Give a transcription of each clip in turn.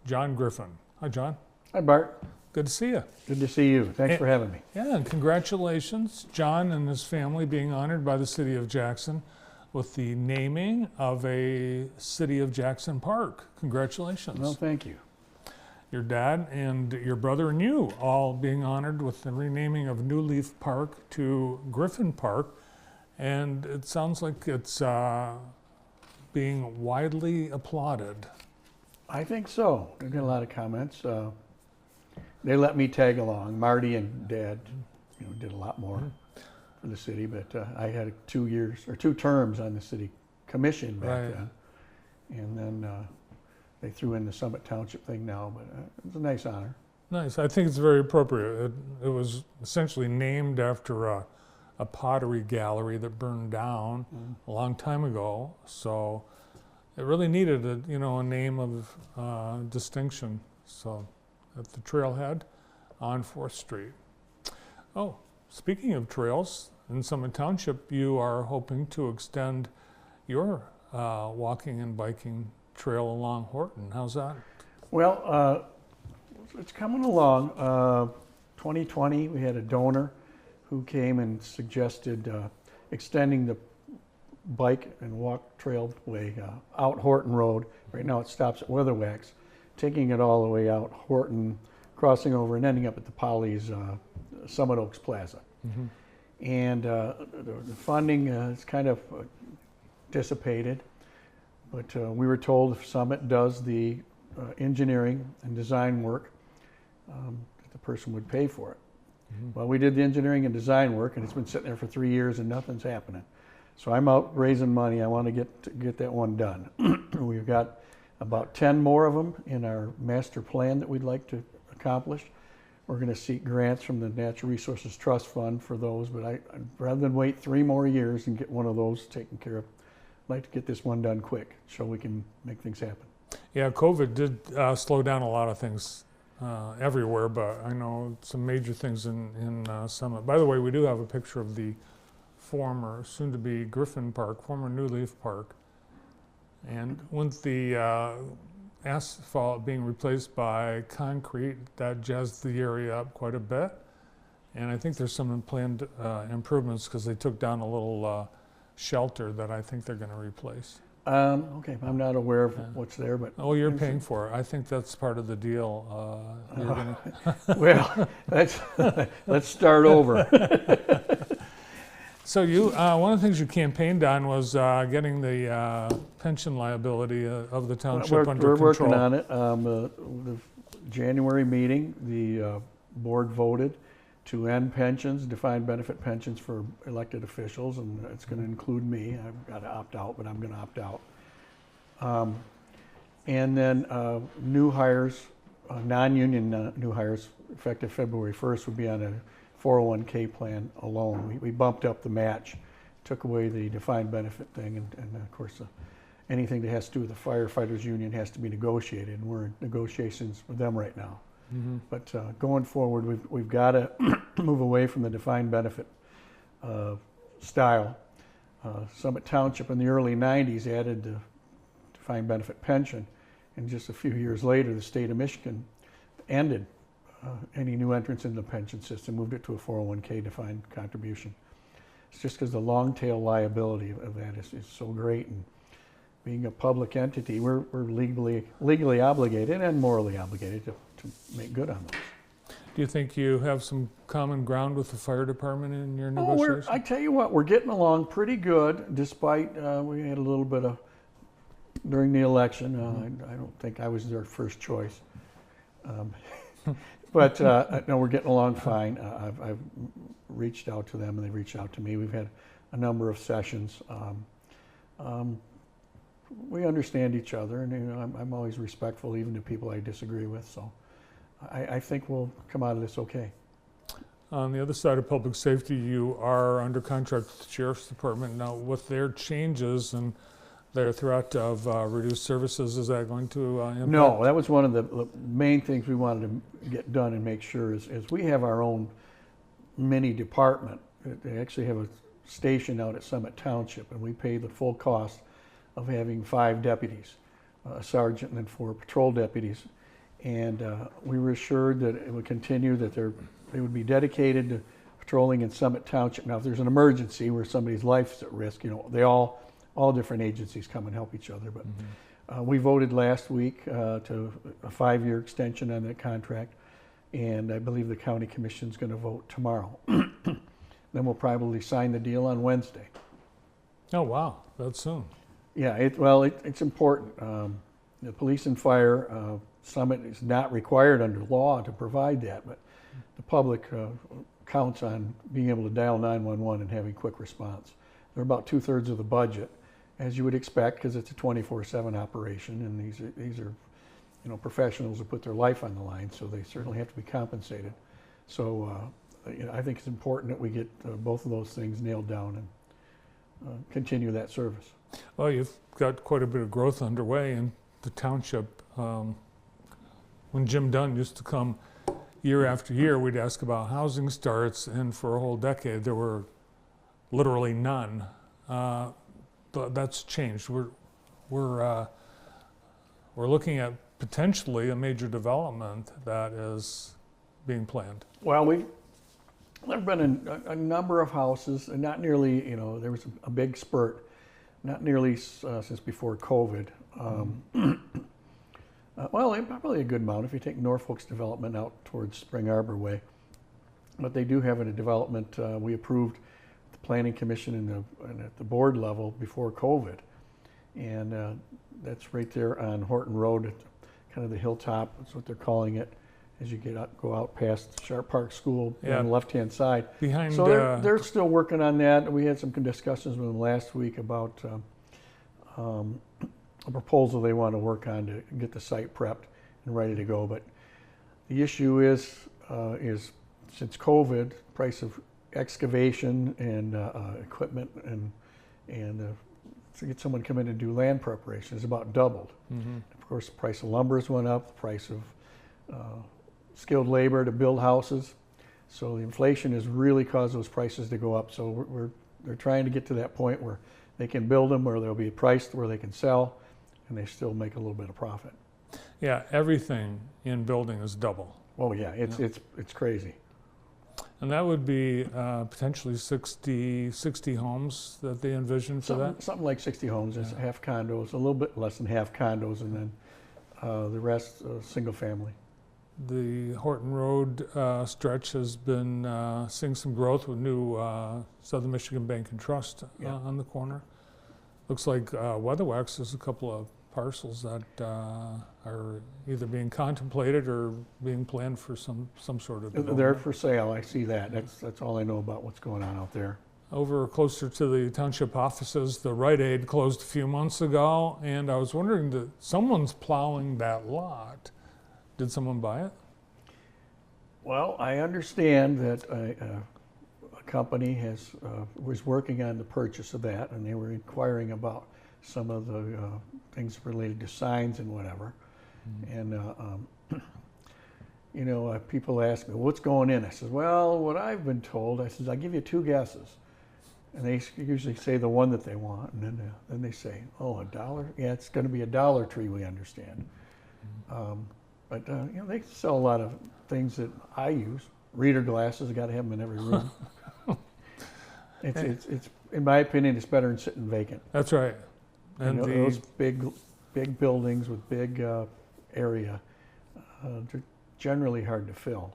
John Griffin. Hi, John. Hi, Bart. Good to see you. Good to see you. Thanks for having me. Yeah, and congratulations, John and his family being honored by the City of Jackson with the naming of a City of Jackson park. Congratulations. Well, thank you. Your dad and your brother and you all being honored with the renaming of New Leaf Park to Griffin Park. And it sounds like it's being widely applauded. I think so. I got a lot of comments. They let me tag along. Marty and Dad, did a lot more for the city, but I had 2 terms on the city commission back then, and then they threw in the Summit Township thing now. But it was a nice honor. Nice. I think it's very appropriate. It was essentially named after a pottery gallery that burned down a long time ago, so it really needed a name of distinction. So at the trailhead on 4th Street. Oh, speaking of trails, in Summit Township, you are hoping to extend your walking and biking trail along Horton. How's that? Well, it's coming along. 2020, we had a donor who came and suggested extending the bike and walk trailway out Horton Road. Right now it stops at Weatherwax, taking it all the way out Horton, crossing over and ending up at the Polly's Summit Oaks Plaza. And the funding is kind of dissipated, but we were told if Summit does the engineering and design work, that the person would pay for it. Well, we did the engineering and design work, and it's been sitting there for 3 years and nothing's happening. So I'm out raising money. I want to get that one done. We've got about 10 more of them in our master plan that we'd like to accomplish. We're going to seek grants from the Natural Resources Trust Fund for those, but I'd rather than wait 3 more years and get one of those taken care of, I'd like to get this one done quick so we can make things happen. Yeah, COVID did slow down a lot of things everywhere, but I know some major things in Summit. By the way, we do have a picture of the former, soon-to-be Griffin Park, former New Leaf Park. And with the asphalt being replaced by concrete, that jazzed the area up quite a bit. And I think there's some planned improvements because they took down a little shelter that I think they're going to replace. Okay, I'm not aware of what's there, but... Oh, you're paying for it. I think that's part of the deal. Well, let's start over. So you, one of the things you campaigned on was getting the pension liability of the township under control. We're working on it. The January meeting, the board voted to end pensions, defined benefit pensions for elected officials, and it's going to include me. I've got to opt out, but I'm going to opt out. And then new hires, non-union new hires, effective February 1st, would be on a 401k plan alone. We bumped up the match, took away the defined benefit thing, and of course anything that has to do with the firefighters union has to be negotiated, and we're in negotiations with them right now. But going forward, we've got to move away from the defined benefit style. Summit Township in the early 90s added the defined benefit pension, and just a few years later the state of Michigan ended any new entrants in the pension system, moved it to a 401k defined contribution. It's just because the long tail liability of that is so great, and being a public entity, we're legally obligated and morally obligated to make good on those. Do you think you have some common ground with the fire department in your negotiations? I tell you what, we're getting along pretty good, despite we had a little bit of, during the election, I don't think I was their first choice. But no, we're getting along fine. I've reached out to them and they've reached out to me. We've had a number of sessions. We understand each other, and I'm always respectful even to people I disagree with. So I think we'll come out of this okay. On the other side of public safety, you are under contract with the Sheriff's Department. Now, with their changes and their threat of reduced services, is that going to impact? No, that was one of the main things we wanted to get done and make sure is we have our own mini department. They actually have a station out at Summit Township, and we pay the full cost of having 5 deputies, a sergeant and then 4 patrol deputies. And we were assured that it would continue, that they would be dedicated to patrolling in Summit Township. Now, if there's an emergency where somebody's life is at risk, they all different agencies come and help each other. But we voted last week to a 5-year extension on that contract, and I believe the county commission's going to vote tomorrow. Then we'll probably sign the deal on Wednesday. Oh, wow, that's soon. Yeah, it's important. The police and fire, Summit is not required under law to provide that, but the public counts on being able to dial 911 and having quick response. They're about 2/3 of the budget, as you would expect, because it's a 24/7 operation, and these are professionals who put their life on the line, so they certainly have to be compensated. So I think it's important that we get both of those things nailed down and continue that service. Well, you've got quite a bit of growth underway in the township. When Jim Dunn used to come year after year, we'd ask about housing starts, and for a whole decade there were literally none. But that's changed. We're looking at potentially a major development that is being planned. Well, there've been a number of houses, and not nearly, there was a big spurt, not nearly since before COVID. Well, probably a good amount if you take Norfolk's development out towards Spring Arbor way. But they do have a development we approved the Planning Commission and at the board level before COVID. And that's right there on Horton Road, at kind of the hilltop, that's what they're calling it, as you go out past Sharp Park School on the left-hand side. Behind, so they're still working on that. We had some discussions with them last week about a proposal they want to work on to get the site prepped and ready to go. But the issue is since COVID, price of excavation and equipment and to get someone to come in and do land preparation is about doubled. Of course, the price of lumber's went up, the price of skilled labor to build houses. So the inflation has really caused those prices to go up. So they're trying to get to that point where they can build them, where they'll be priced where they can sell, and they still make a little bit of profit. Yeah, everything in building is double. Oh yeah, it's crazy. And that would be potentially 60 homes that they envision for that? Something like 60 homes. It's half condos, a little bit less than half condos, and then the rest single family. The Horton Road stretch has been seeing some growth with new Southern Michigan Bank and Trust on the corner. Looks like Weatherwax has a couple of parcels that are either being contemplated or being planned for some sort of development. They're for sale. I see that. That's all I know about what's going on out there. Over closer to the township offices, the Rite Aid closed a few months ago, and I was wondering that someone's plowing that lot. Did someone buy it? Well, I understand that a company was working on the purchase of that, and they were inquiring about some of the things related to signs and whatever. And people ask me, what's going in? I said, well, what I've been told, I said, I'll give you 2 guesses. And they usually say the one that they want, and then they say, oh, $1? Yeah, it's going to be a Dollar Tree, we understand. But they sell a lot of things that I use. Reader glasses, got to have them in every room. It's in my opinion, it's better than sitting vacant. That's right. And those big buildings with big area, they're generally hard to fill.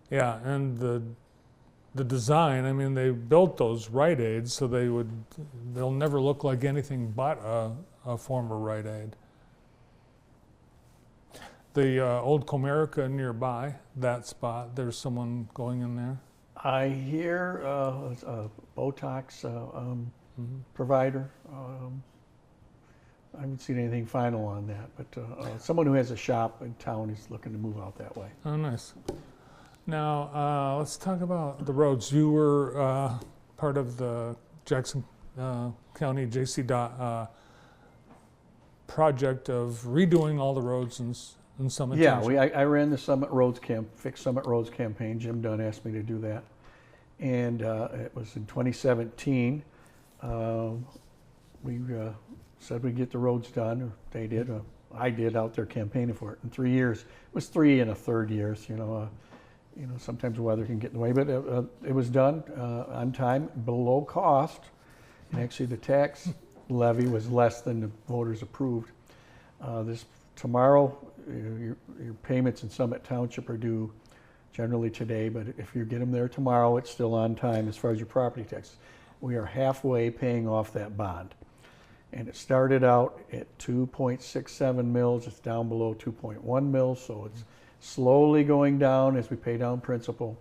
Yeah, and the design, I mean, they built those Rite Aids so they'll never look like anything but a former Rite Aid. The old Comerica nearby, that spot, there's someone going in there? I hear a Botox provider. I haven't seen anything final on that, but someone who has a shop in town is looking to move out that way. Oh, nice. Now, let's talk about the roads. You were part of the Jackson County JC DOT project of redoing all the roads in Summit Township. Yeah, I ran the Fix Summit Roads campaign. Jim Dunn asked me to do that. And it was in 2017. We said we'd get the roads done, or they did, I did out there campaigning for it in 3 years. It was 3 1/3 years, sometimes weather can get in the way, but it was done on time, below cost. And actually the tax levy was less than the voters approved. Tomorrow, your payments in Summit Township are due generally today, but if you get them there tomorrow, it's still on time as far as your property taxes. We are halfway paying off that bond. And it started out at 2.67 mils. It's down below 2.1 mils, so it's slowly going down as we pay down principal,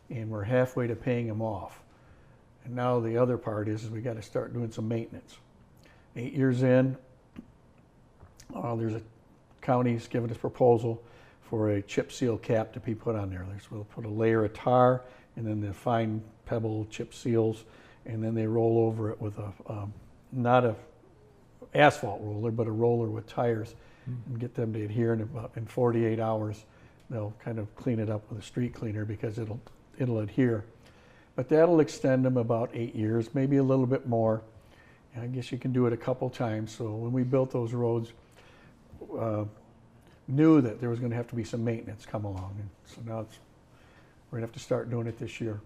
and we're halfway to paying them off. And now the other part is we got to start doing some maintenance. 8 years in, there's a county's given us proposal for a chip seal cap to be put on there. We'll put a layer of tar and then the fine pebble chip seals, and then they roll over it with not a asphalt roller, but a roller with tires, and get them to adhere. In 48 hours, they'll kind of clean it up with a street cleaner because it'll adhere. But that'll extend them about 8 years, maybe a little bit more. And I guess you can do it a couple times. So when we built those roads, knew that there was going to have to be some maintenance come along, and so now we're going to have to start doing it this year.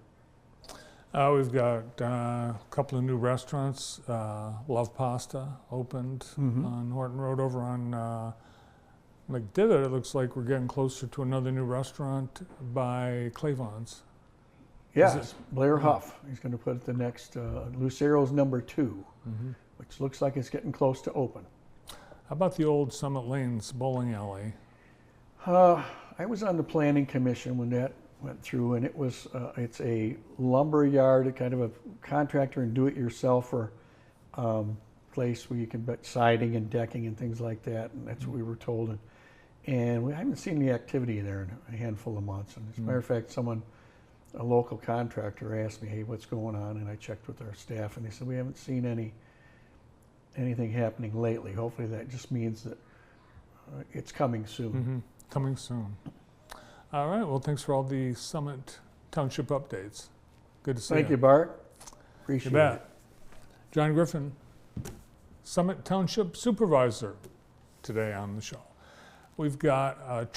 We've got a couple of new restaurants. Love Pasta opened on Horton Road over on McDivitt. It looks like we're getting closer to another new restaurant by Clavon's. Yeah, Blair Huff. He's going to put the next Lucero's number 2, which looks like it's getting close to open. How about the old Summit Lanes bowling alley? I was on the planning commission when that went through, and it's a lumber yard, a kind of a contractor and do-it-yourselfer place where you can put siding and decking and things like that, and that's what we were told. And we haven't seen the activity there in a handful of months. And as a matter of fact, a local contractor asked me, hey, what's going on? And I checked with our staff, and they said, we haven't seen anything happening lately. Hopefully that just means that it's coming soon. Coming soon. All right, well, thanks for all the Summit Township updates. Good to see you. Thank you, Bart. Appreciate it. John Griffin, Summit Township Supervisor, today on the show. We've got